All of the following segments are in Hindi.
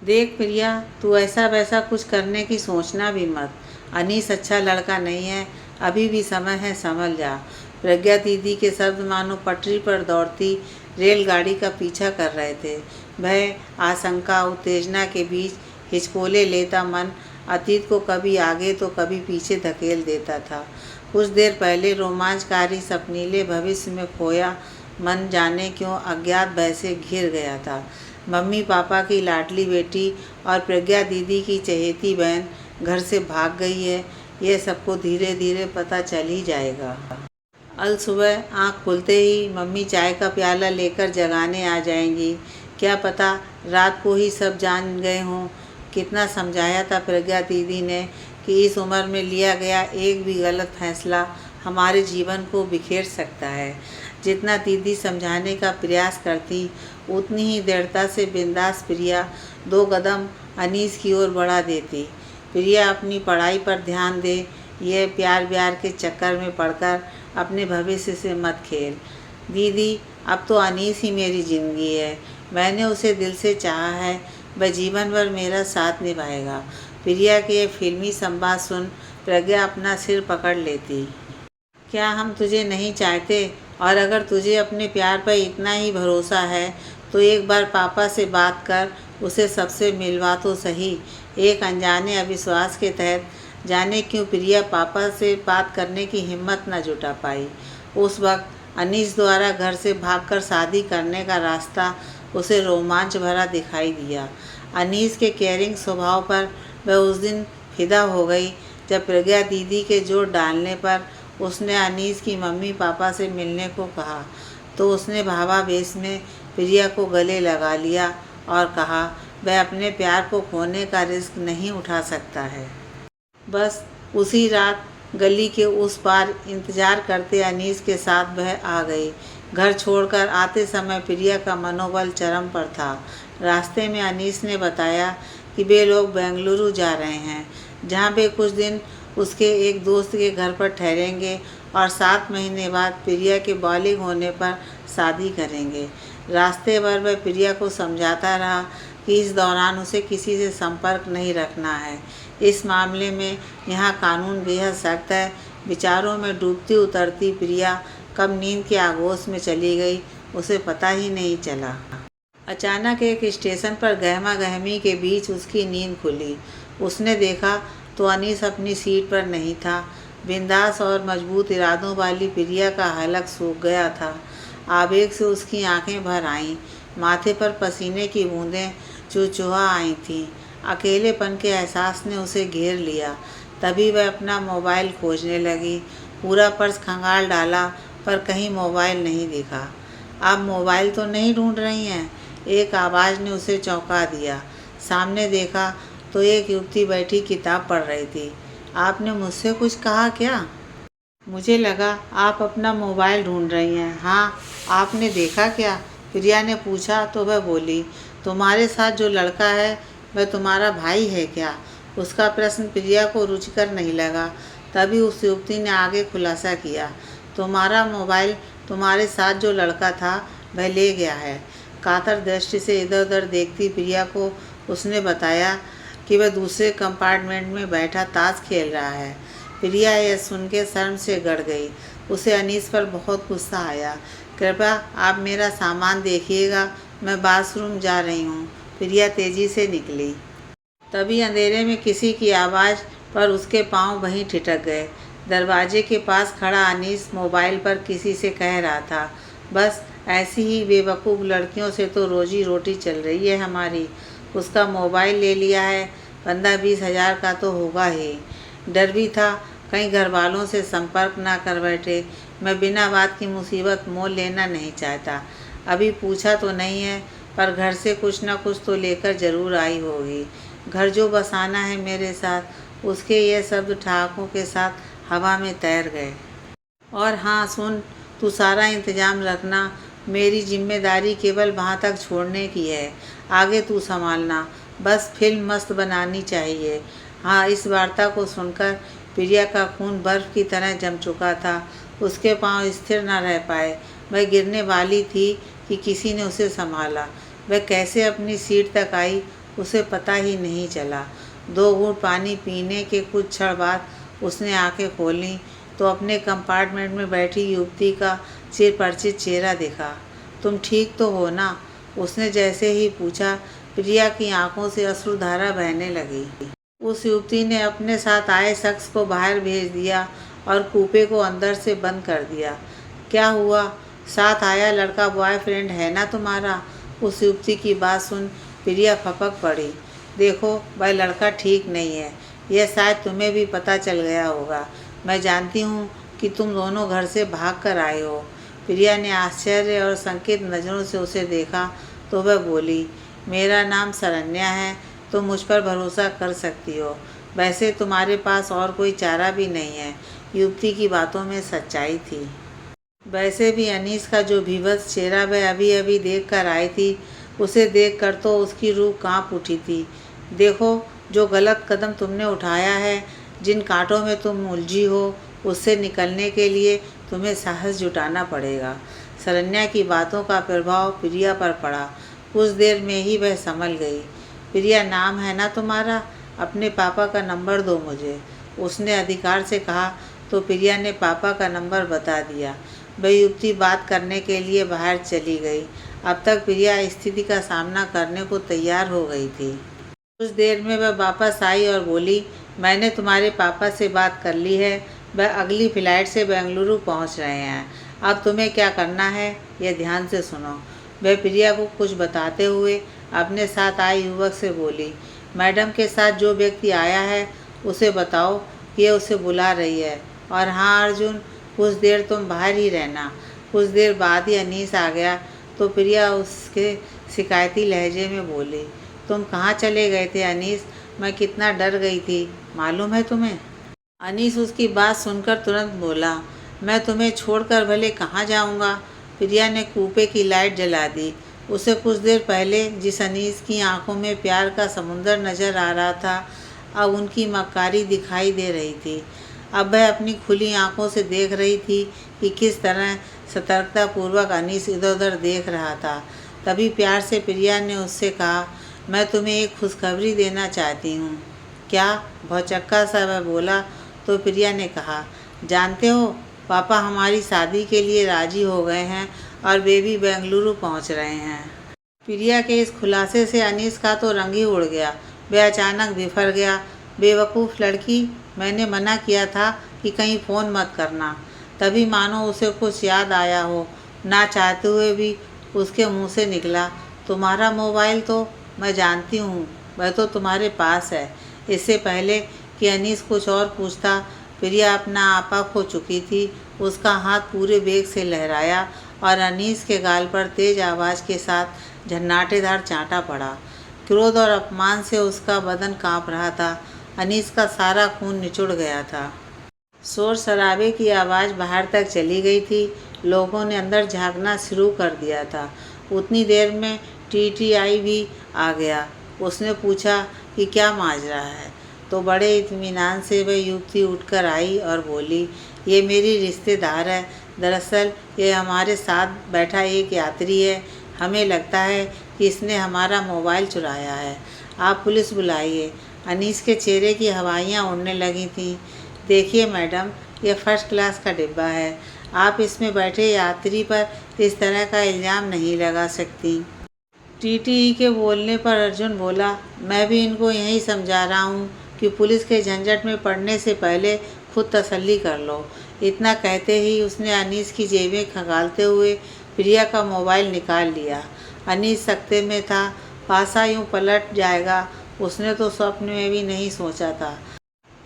देख प्रिया, तू ऐसा वैसा कुछ करने की सोचना भी मत। अनीस अच्छा लड़का नहीं है, अभी भी समय है, संभल जा। प्रज्ञा दीदी के शब्द मानो पटरी पर दौड़ती रेलगाड़ी का पीछा कर रहे थे। भय, आशंका, उत्तेजना के बीच हिचकोले लेता मन अतीत को कभी आगे तो कभी पीछे धकेल देता था। कुछ देर पहले रोमांचकारी सपनीले भविष्य में खोया मन जाने क्यों अज्ञात भय से घिर गया था। मम्मी पापा की लाडली बेटी और प्रज्ञा दीदी की चहेती बहन घर से भाग गई है, यह सबको धीरे धीरे पता चल ही जाएगा। अल सुबह आँख खुलते ही मम्मी चाय का प्याला लेकर जगाने आ जाएंगी। क्या पता रात को ही सब जान गए हों। कितना समझाया था प्रज्ञा दीदी ने कि इस उम्र में लिया गया एक भी गलत फैसला हमारे जीवन को बिखेर सकता है। जितना दीदी समझाने का प्रयास करती उतनी ही दृढ़ता से बिंदास प्रिया 2 कदम अनीस की ओर बढ़ा देती। प्रिया अपनी पढ़ाई पर ध्यान दे, यह प्यार व्यार के चक्कर में पड़कर अपने भविष्य से मत खेल। दीदी, अब तो अनीस ही मेरी ज़िंदगी है, मैंने उसे दिल से चाहा है, वह जीवन भर मेरा साथ निभाएगा। प्रिया के ये फिल्मी संवाद सुन प्रज्ञा अपना सिर पकड़ लेती। क्या हम तुझे नहीं चाहते? और अगर तुझे अपने प्यार पर इतना ही भरोसा है तो एक बार पापा से बात कर उसे सबसे मिलवा तो सही। एक अनजाने अविश्वास के तहत जाने क्यों प्रिया पापा से बात करने की हिम्मत न जुटा पाई। उस वक्त अनीस द्वारा घर से भागकर शादी करने का रास्ता उसे रोमांच भरा दिखाई दिया। अनीस के केयरिंग स्वभाव पर वह उस दिन फिदा हो गई जब प्रज्ञा दीदी के जोर डालने पर उसने अनीस की मम्मी पापा से मिलने को कहा तो उसने भावावेश में प्रिया को गले लगा लिया और कहा वह अपने प्यार को खोने का रिस्क नहीं उठा सकता है। बस उसी रात गली के उस पार इंतजार करते अनीस के साथ वह आ गई। घर छोड़कर आते समय प्रिया का मनोबल चरम पर था। रास्ते में अनीस ने बताया कि वे लोग बेंगलुरु जा रहे हैं, जहां वे कुछ दिन उसके एक दोस्त के घर पर ठहरेंगे और 7 महीने बाद प्रिया के बालिग होने पर शादी करेंगे। रास्ते भर वह प्रिया को समझाता रहा कि इस दौरान उसे किसी से संपर्क नहीं रखना है। इस मामले में यहाँ कानून बेहद सख्त है। विचारों में डूबती उतरती प्रिया कब नींद के आगोश में चली गई उसे पता ही नहीं चला। अचानक एक स्टेशन पर गहमा गहमी के बीच उसकी नींद खुली। उसने देखा तो अनीस अपनी सीट पर नहीं था। बिंदास और मजबूत इरादों वाली प्रिया का हलक सूख गया था। आवेग से उसकी आंखें भर आईं, माथे पर पसीने की बूंदें चुचुहा आई थीं। अकेलेपन के एहसास ने उसे घेर लिया। तभी वह अपना मोबाइल खोजने लगी। पूरा पर्स खंगाल डाला पर कहीं मोबाइल नहीं दिखा। आप मोबाइल तो नहीं ढूंढ रही हैं? एक आवाज़ ने उसे चौंका दिया। सामने देखा तो एक युवती बैठी किताब पढ़ रही थी। आपने मुझसे कुछ कहा क्या? मुझे लगा आप अपना मोबाइल ढूंढ रही हैं। हाँ, आपने देखा क्या? प्रिया ने पूछा तो वह बोली, तुम्हारे साथ जो लड़का है वह तुम्हारा भाई है क्या? उसका प्रश्न प्रिया को रुचिकर नहीं लगा। तभी उस युवती ने आगे खुलासा किया, तुम्हारा मोबाइल तुम्हारे साथ जो लड़का था वह ले गया है। कातर दृष्टि से इधर उधर देखती प्रिया को उसने बताया कि वह दूसरे कंपार्टमेंट में बैठा ताश खेल रहा है। प्रिया यह सुन के शर्म से गड़ गई। उसे अनीस पर बहुत गुस्सा आया। कृपया आप मेरा सामान देखिएगा, मैं बाथरूम जा रही हूँ। प्रिया तेजी से निकली। तभी अंधेरे में किसी की आवाज़ पर उसके पांव वहीं ठिठक गए। दरवाजे के पास खड़ा अनीस मोबाइल पर किसी से कह रहा था, बस ऐसी ही बेवकूफ़ लड़कियों से तो रोजी रोटी चल रही है हमारी। उसका मोबाइल ले लिया है, 15-20 हज़ार का तो होगा ही। डर भी था कहीं घर वालों से संपर्क ना कर बैठे। मैं बिना बात की मुसीबत मोल लेना नहीं चाहता। अभी पूछा तो नहीं है पर घर से कुछ ना कुछ तो लेकर ज़रूर आई होगी। घर जो बसाना है मेरे साथ। उसके ये शब्द ठहाकों के साथ हवा में तैर गए। और हाँ सुन, तू सारा इंतज़ाम रखना, मेरी जिम्मेदारी केवल वहाँ तक छोड़ने की है, आगे तू संभालना। बस फिल्म मस्त बनानी चाहिए। हाँ, इस वार्ता को सुनकर प्रिया का खून बर्फ़ की तरह जम चुका था। उसके पांव स्थिर न रह पाए। वह गिरने वाली थी कि किसी ने उसे संभाला। वह कैसे अपनी सीट तक आई उसे पता ही नहीं चला। 2 घूंट पानी पीने के कुछ क्षण बाद उसने आंखें खोलीं तो अपने कंपार्टमेंट में बैठी युवती का चिरपरिचित चेहरा दिखा। तुम ठीक तो हो ना? उसने जैसे ही पूछा, प्रिया की आंखों से अश्रुधारा बहने लगी। उस युवती ने अपने साथ आए शख्स को बाहर भेज दिया और कूपे को अंदर से बंद कर दिया। क्या हुआ? साथ आया लड़का बॉयफ्रेंड है ना तुम्हारा? उस युवती की बात सुन प्रिया फपक पड़ी। देखो, वह लड़का ठीक नहीं है, यह शायद तुम्हें भी पता चल गया होगा। मैं जानती हूँ कि तुम दोनों घर से भाग कर आए हो। प्रिया ने आश्चर्य और संकित नज़रों से उसे देखा तो वह बोली, मेरा नाम शरण्या है, तुम मुझ पर भरोसा कर सकती हो। वैसे तुम्हारे पास और कोई चारा भी नहीं है। युवती की बातों में सच्चाई थी। वैसे भी अनीस का जो भीभत्स चेहरा वह अभी अभी देख कर आई थी, उसे देख कर तो उसकी रूह कांप उठी थी। देखो, जो गलत कदम तुमने उठाया है, जिन कांटों में तुम उलझी हो, उससे निकलने के लिए तुम्हें साहस जुटाना पड़ेगा। शरण्या की बातों का प्रभाव प्रिया पर पड़ा। कुछ देर में ही वह संभल गई। प्रिया नाम है ना तुम्हारा? अपने पापा का नंबर दो मुझे, उसने अधिकार से कहा तो प्रिया ने पापा का नंबर बता दिया। वह युवती बात करने के लिए बाहर चली गई। अब तक प्रिया स्थिति का सामना करने को तैयार हो गई थी। कुछ देर में वह वापस आई और बोली, मैंने तुम्हारे पापा से बात कर ली है, वह अगली फ्लाइट से बेंगलुरु पहुंच रहे हैं। अब तुम्हें क्या करना है, यह ध्यान से सुनो। वह प्रिया को कुछ बताते हुए अपने साथ आए युवक से बोली, मैडम के साथ जो व्यक्ति आया है उसे बताओ कि यह उसे बुला रही है। और हाँ अर्जुन, कुछ देर तुम बाहर ही रहना। कुछ देर बाद ही अनीस आ गया तो प्रिया उसके शिकायती लहजे में बोली, तुम कहाँ चले गए थे अनीस? मैं कितना डर गई थी, मालूम है तुम्हें? अनीस उसकी बात सुनकर तुरंत बोला, मैं तुम्हें छोड़कर भले कहाँ जाऊँगा। प्रिया ने कूपे की लाइट जला दी। उसे कुछ देर पहले जिस अनीस की आंखों में प्यार का समुंदर नजर आ रहा था, अब उनकी मक्कारी दिखाई दे रही थी। अब वह अपनी खुली आंखों से देख रही थी कि किस तरह सतर्कतापूर्वक अनीस इधर उधर देख रहा था। तभी प्यार से प्रिया ने उससे कहा, मैं तुम्हें एक खुशखबरी देना चाहती हूँ। क्या? भौचक्का सा वह बोला तो प्रिया ने कहा, जानते हो पापा हमारी शादी के लिए राजी हो गए हैं और बेबी बेंगलुरु पहुँच रहे हैं। प्रिया के इस खुलासे से अनीस का तो रंग ही उड़ गया। वह अचानक बिफर गया। बेवकूफ़ लड़की, मैंने मना किया था कि कहीं फ़ोन मत करना। तभी मानो उसे कुछ याद आया हो, ना चाहते हुए भी उसके मुंह से निकला, तुम्हारा मोबाइल तो मैं जानती हूँ, वह तो तुम्हारे पास है। इससे पहले कि अनीस कुछ और पूछता, प्रिया अपना आपा खो चुकी थी। उसका हाथ पूरे वेग से लहराया और अनीस के गाल पर तेज आवाज़ के साथ झन्नाटेदार चांटा पड़ा। क्रोध और अपमान से उसका बदन कांप रहा था। अनीस का सारा खून निचुड़ गया था। शोर शराबे की आवाज़ बाहर तक चली गई थी। लोगों ने अंदर झांकना शुरू कर दिया था। उतनी देर में टीटीआई भी आ गया। उसने पूछा कि क्या माजरा है, तो बड़े इत्मीनान से वह युवती उठकर आई और बोली, ये मेरी रिश्तेदार है। दरअसल ये हमारे साथ बैठा एक यात्री है। हमें लगता है कि इसने हमारा मोबाइल चुराया है। आप पुलिस बुलाइए। अनीस के चेहरे की हवाइयाँ उड़ने लगी थीं। देखिए मैडम, यह फर्स्ट क्लास का डिब्बा है। आप इसमें बैठे यात्री पर इस तरह का इल्ज़ाम नहीं लगा सकती। टीटीई के बोलने पर अर्जुन बोला, मैं भी इनको यही समझा रहा हूँ कि पुलिस के झंझट में पड़ने से पहले खुद तसल्ली कर लो। इतना कहते ही उसने अनीस की जेबें खंगालते हुए प्रिया का मोबाइल निकाल लिया। अनीस सकते में था, पासा यूँ पलट जाएगा उसने तो स्वप्न में भी नहीं सोचा था।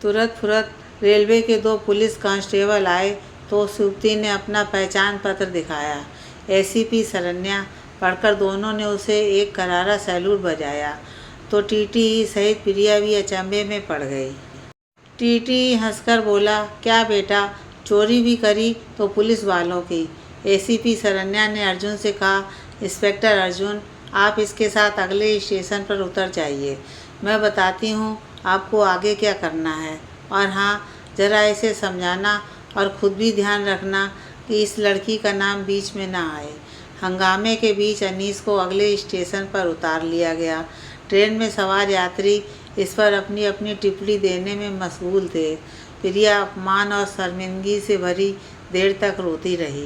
तुरंत फुरत रेलवे के 2 पुलिस कांस्टेबल आए तो उस युवती ने अपना पहचान पत्र दिखाया। एसीपी शरण्या। पढ़कर दोनों ने उसे एक करारा सैल्यूट बजाया तो टीटी सहित प्रिया भी अचंभे में पड़ गई। टीटी हंसकर बोला, क्या बेटा, चोरी भी करी तो पुलिस वालों की। एसीपी शरण्या ने अर्जुन से कहा, इंस्पेक्टर अर्जुन, आप इसके साथ अगले स्टेशन पर उतर जाइए। मैं बताती हूँ आपको आगे क्या करना है। और हाँ, ज़रा इसे समझाना और ख़ुद भी ध्यान रखना कि इस लड़की का नाम बीच में ना आए। हंगामे के बीच अनीस को अगले स्टेशन पर उतार लिया गया। ट्रेन में सवार यात्री इस पर अपनी अपनी टिप्पणी देने में मशगूल थे। प्रिया अपमान और शर्मिंदगी से भरी देर तक रोती रही।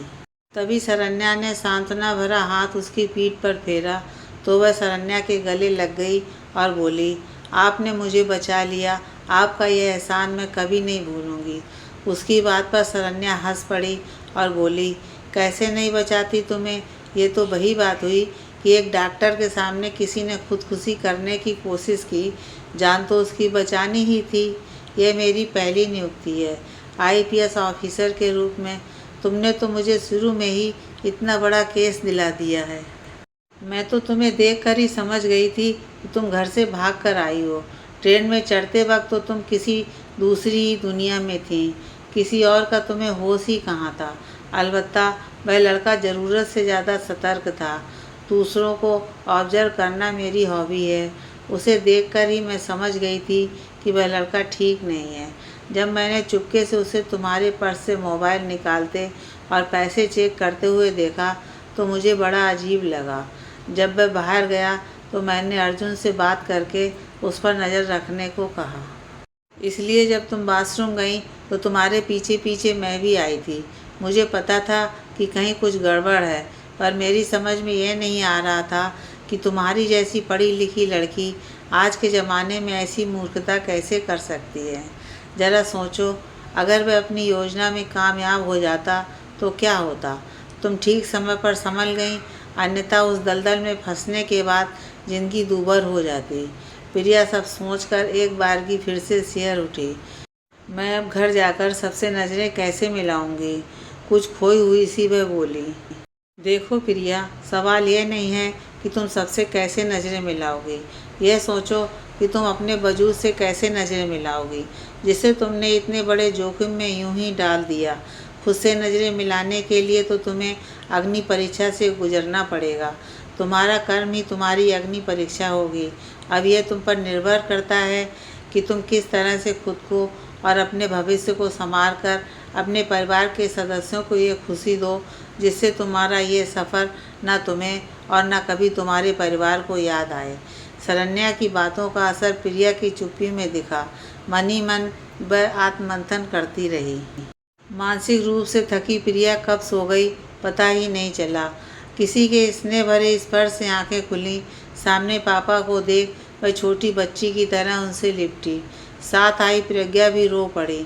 तभी शरण्या ने सांत्वना भरा हाथ उसकी पीठ पर फेरा तो वह शरण्या के गले लग गई और बोली, आपने मुझे बचा लिया, आपका यह एहसान मैं कभी नहीं भूलूंगी। उसकी बात पर शरण्या हंस पड़ी और बोली, कैसे नहीं बचाती तुम्हें? ये तो वही बात हुई कि एक डॉक्टर के सामने किसी ने खुदकुशी करने की कोशिश की, जान तो उसकी बचानी ही थी। यह मेरी पहली नियुक्ति है आईपीएस ऑफिसर के रूप में। तुमने तो मुझे शुरू में ही इतना बड़ा केस दिला दिया है। मैं तो तुम्हें देखकर ही समझ गई थी कि तुम घर से भाग कर आई हो। ट्रेन में चढ़ते वक्त तो तुम किसी दूसरी ही दुनिया में थी, किसी और का तुम्हें होश ही कहाँ था। अलबत्ता वह लड़का ज़रूरत से ज़्यादा सतर्क था। दूसरों को ऑब्जर्व करना मेरी हॉबी है। उसे देखकर ही मैं समझ गई थी कि वह लड़का ठीक नहीं है। जब मैंने चुपके से उसे तुम्हारे पर्स से मोबाइल निकालते और पैसे चेक करते हुए देखा तो मुझे बड़ा अजीब लगा। जब वह बाहर गया तो मैंने अर्जुन से बात करके उस पर नज़र रखने को कहा। इसलिए जब तुम बाथरूम गई तो तुम्हारे पीछे पीछे मैं भी आई थी। मुझे पता था कि कहीं कुछ गड़बड़ है, पर मेरी समझ में यह नहीं आ रहा था कि तुम्हारी जैसी पढ़ी लिखी लड़की आज के ज़माने में ऐसी मूर्खता कैसे कर सकती है। ज़रा सोचो, अगर वह अपनी योजना में कामयाब हो जाता तो क्या होता। तुम ठीक समय पर संभल गई, अन्यथा उस दलदल में फंसने के बाद ज़िंदगी दूभर हो जाती। प्रिया सब सोचकर एक बार की फिर से सिहर उठी। मैं अब घर जाकर सबसे नज़रें कैसे मिलाऊंगी? कुछ खोई हुई सी वह बोली। देखो प्रिया, सवाल यह नहीं है कि तुम सबसे कैसे नज़रें मिलाओगी, यह सोचो कि तुम अपने वजूद से कैसे नज़रें मिलाओगी, जिसे तुमने इतने बड़े जोखिम में यूं ही डाल दिया। खुद से नज़रें मिलाने के लिए तो तुम्हें अग्नि परीक्षा से गुजरना पड़ेगा। तुम्हारा कर्म ही तुम्हारी अग्नि परीक्षा होगी। अब यह तुम पर निर्भर करता है कि तुम किस तरह से खुद को और अपने भविष्य को संवार कर अपने परिवार के सदस्यों को ये खुशी दो जिससे तुम्हारा ये सफ़र न तुम्हें और न कभी तुम्हारे परिवार को याद आए। शरण्या की बातों का असर प्रिया की चुप्पी में दिखा। मन ही मन वह आत्ममंथन करती रही। मानसिक रूप से थकी प्रिया कब सो गई पता ही नहीं चला। किसी के स्नेह भरे स्पर्श से आंखें खुलीं। सामने पापा को देख वह छोटी बच्ची की तरह उनसे लिपटी। साथ आई प्रज्ञा भी रो पड़ी।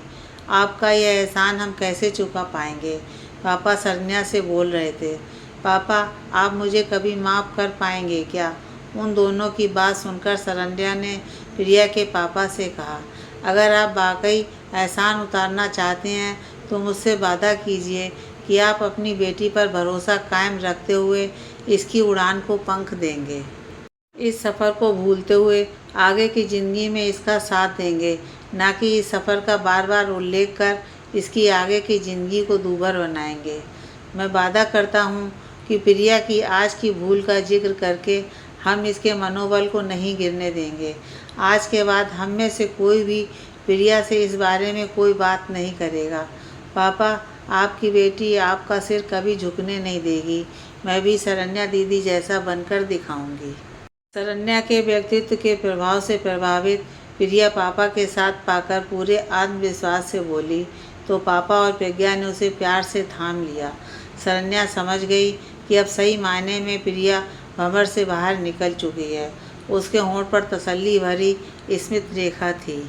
आपका यह एहसान हम कैसे चुका पाएंगे? पापा शरण्या से बोल रहे थे। पापा, आप मुझे कभी माफ़ कर पाएंगे क्या? उन दोनों की बात सुनकर शरण्या ने प्रिया के पापा से कहा, अगर आप वाकई एहसान उतारना चाहते हैं तो मुझसे वादा कीजिए कि आप अपनी बेटी पर भरोसा कायम रखते हुए इसकी उड़ान को पंख देंगे। इस सफ़र को भूलते हुए आगे की ज़िंदगी में इसका साथ देंगे, ना कि इस सफ़र का बार बार उल्लेख कर इसकी आगे की ज़िंदगी को दूभर बनाएंगे। मैं वादा करता हूँ कि प्रिया की आज की भूल का जिक्र करके हम इसके मनोबल को नहीं गिरने देंगे। आज के बाद हम में से कोई भी प्रिया से इस बारे में कोई बात नहीं करेगा। पापा, आपकी बेटी आपका सिर कभी झुकने नहीं देगी। मैं भी शरण्या दीदी जैसा बनकर दिखाऊंगी। शरण्या के व्यक्तित्व के प्रभाव से प्रभावित प्रिया पापा के साथ पाकर पूरे आत्मविश्वास से बोली तो पापा और प्रज्ञा ने उसे प्यार से थाम लिया। शरण्या समझ गई कि अब सही मायने में प्रिया भंवर से बाहर निकल चुकी है। उसके होंठ पर तसल्ली भरी स्मित रेखा थी।